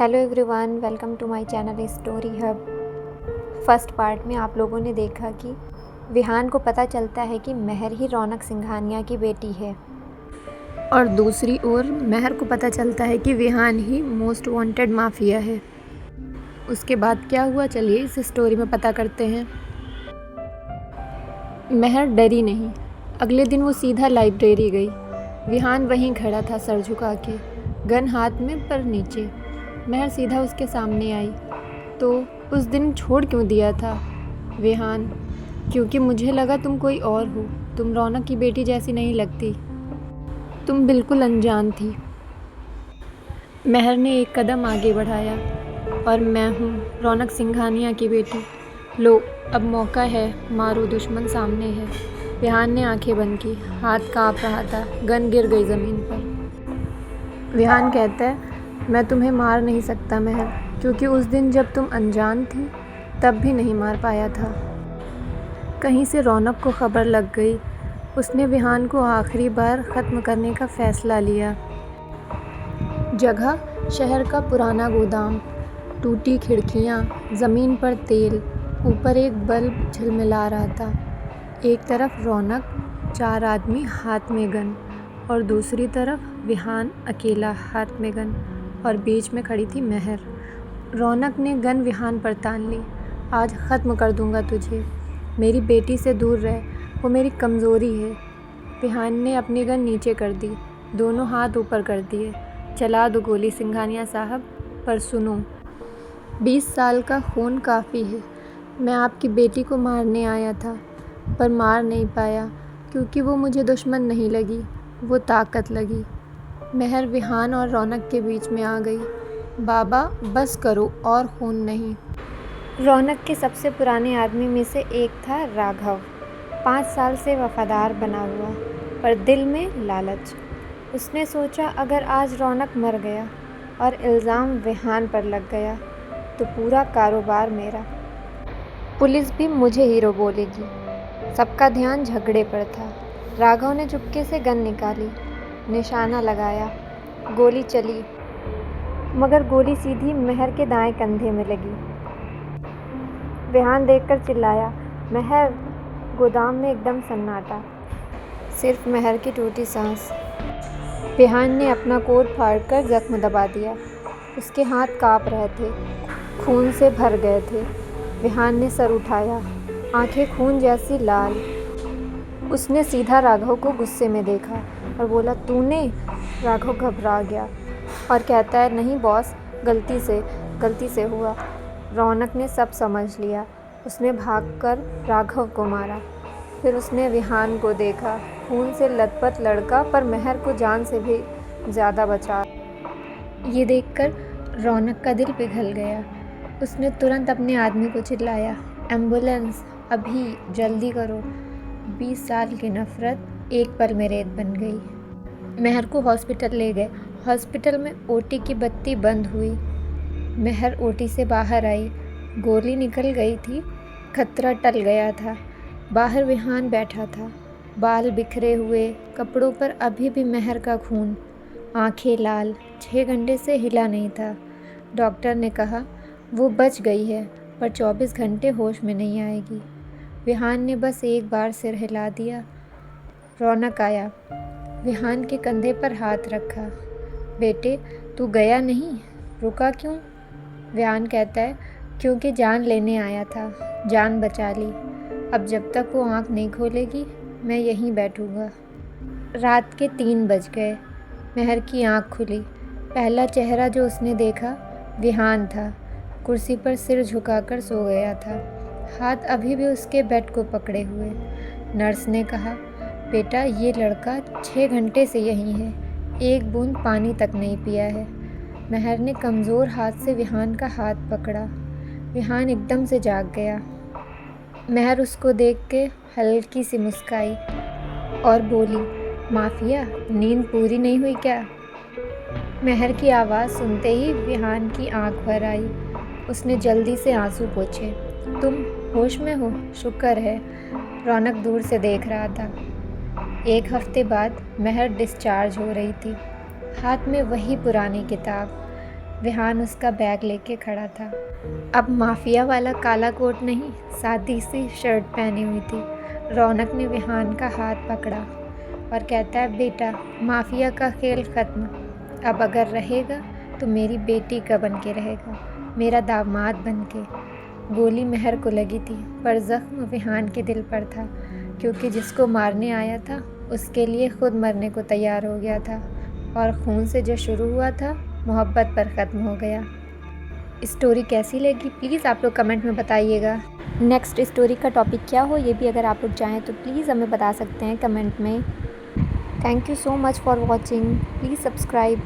Hello everyone, welcome to my channel story hub. First part में आप लोगों ने देखा कि विहान को पता चलता है कि महर ही रौनक सिंघानिया की बेटी है और दूसरी ओर महर को पता चलता है कि विहान ही मोस्ट वांटेड माफिया है। उसके बाद क्या हुआ, चलिए इस स्टोरी में पता करते हैं। महर डरी नहीं। अगले दिन वो सीधा लाइब्रेरी गई। विहान वहीं खड़ा था, सर झुका के, गन हाथ में पर नीचे। महर सीधा उसके सामने आई। तो उस दिन छोड़ क्यों दिया था? विहान: क्योंकि मुझे लगा तुम कोई और हो। तुम रौनक की बेटी जैसी नहीं लगती। तुम बिल्कुल अनजान थी। महर ने एक कदम आगे बढ़ाया। और मैं हूँ रौनक सिंघानिया की बेटी। लो, अब मौका है, मारो, दुश्मन सामने है। विहान ने आंखें बंद की, हाथ कांप रहा था, गन गिर गई ज़मीन पर। विहान कहता है, मैं तुम्हें मार नहीं सकता महर, क्योंकि उस दिन जब तुम अनजान थी तब भी नहीं मार पाया था। कहीं से रौनक को खबर लग गई। उसने विहान को आखिरी बार ख़त्म करने का फ़ैसला लिया। जगह शहर का पुराना गोदाम, टूटी खिड़कियाँ, ज़मीन पर तेल, ऊपर एक बल्ब झिलमिला रहा था। एक तरफ रौनक, 4 आदमी हाथ में गन, और दूसरी तरफ विहान अकेला हाथ में गन, और बीच में खड़ी थी महर। रौनक ने गन विहान पर तान ली। आज ख़त्म कर दूंगा तुझे। मेरी बेटी से दूर रह, वो मेरी कमज़ोरी है। विहान ने अपनी गन नीचे कर दी, दोनों हाथ ऊपर कर दिए। चला दो गोली सिंघानिया साहब, पर सुनो, 20 साल का खून काफ़ी है। मैं आपकी बेटी को मारने आया था, पर मार नहीं पाया, क्योंकि वो मुझे दुश्मन नहीं लगी, वो ताकत लगी। महर विहान और रौनक के बीच में आ गई। बाबा, बस करो, और खून नहीं। रौनक के सबसे पुराने आदमी में से एक था राघव, 5 साल से वफादार बना हुआ, पर दिल में लालच। उसने सोचा, अगर आज रौनक मर गया और इल्ज़ाम विहान पर लग गया तो पूरा कारोबार मेरा। पुलिस भी मुझे हीरो बोलेगी। सबका ध्यान झगड़े पर था। राघव ने चुपके से गन निकाली, निशाना लगाया, गोली चली, मगर गोली सीधी महर के दाएं कंधे में लगी। विहान देखकर चिल्लाया, महर! गोदाम में एकदम सन्नाटा, सिर्फ महर की टूटी सांस। विहान ने अपना कोट फाड़कर जख्म दबा दिया। उसके हाथ काँप रहे थे, खून से भर गए थे। विहान ने सर उठाया, आंखें खून जैसी लाल। उसने सीधा राघव को गुस्से में देखा और बोला, तूने? राघव घबरा गया और कहता है, नहीं बॉस, गलती से हुआ। रौनक ने सब समझ लिया। उसने भागकर राघव को मारा। फिर उसने विहान को देखा, खून से लथपथ लड़का, पर महर को जान से भी ज़्यादा बचा। ये देखकर रौनक का दिल पिघल गया। उसने तुरंत अपने आदमी को चिल्लाया, एम्बुलेंस, अभी, जल्दी करो। 20 साल की नफ़रत एक पल में रेत बन गई। महर को हॉस्पिटल ले गए। हॉस्पिटल में ओटी की बत्ती बंद हुई। महर ओटी से बाहर आई। गोली निकल गई थी, खतरा टल गया था। बाहर विहान बैठा था, बाल बिखरे हुए, कपड़ों पर अभी भी महर का खून, आंखें लाल, 6 घंटे से हिला नहीं था। डॉक्टर ने कहा, वो बच गई है, पर 24 घंटे होश में नहीं आएगी। विहान ने बस एक बार सिर हिला दिया। रौनक आया, विहान के कंधे पर हाथ रखा। बेटे, तू गया नहीं, रुका क्यों? विहान कहता है, क्योंकि जान लेने आया था, जान बचा ली। अब जब तक वो आँख नहीं खोलेगी, मैं यहीं बैठूँगा। रात के 3 बज गए। महर की आँख खुली। पहला चेहरा जो उसने देखा विहान था। कुर्सी पर सिर झुकाकर सो गया था, हाथ अभी भी उसके बेड को पकड़े हुए। नर्स ने कहा, बेटा, ये लड़का 6 घंटे से यहीं है, एक बूंद पानी तक नहीं पिया है। महर ने कमज़ोर हाथ से विहान का हाथ पकड़ा। विहान एकदम से जाग गया। महर उसको देख के हल्की सी मुस्काई और बोली, माफिया, नींद पूरी नहीं हुई क्या? महर की आवाज़ सुनते ही विहान की आंख भर आई। उसने जल्दी से आंसू पोंछे। तुम होश में हो? शुक्र है। रौनक दूर से देख रहा था। 1 हफ्ते बाद महर डिस्चार्ज हो रही थी। हाथ में वही पुरानी किताब, विहान उसका बैग लेके खड़ा था। अब माफिया वाला काला कोट नहीं, सादी सी शर्ट पहनी हुई थी। रौनक ने विहान का हाथ पकड़ा और कहता है, बेटा माफिया का खेल ख़त्म। अब अगर रहेगा तो मेरी बेटी का बन के रहेगा, मेरा दामाद बन के। गोली महर को लगी थी, पर ज़ख्म विहान के दिल पर था, क्योंकि जिसको मारने आया था उसके लिए खुद मरने को तैयार हो गया था, और खून से जो शुरू हुआ था मोहब्बत पर ख़त्म हो गया। स्टोरी कैसी लगी प्लीज़ आप लोग कमेंट में बताइएगा। नेक्स्ट स्टोरी का टॉपिक क्या हो ये भी अगर आप लोग चाहें तो प्लीज़ हमें बता सकते हैं कमेंट में। Thank you so much for watching, please subscribe.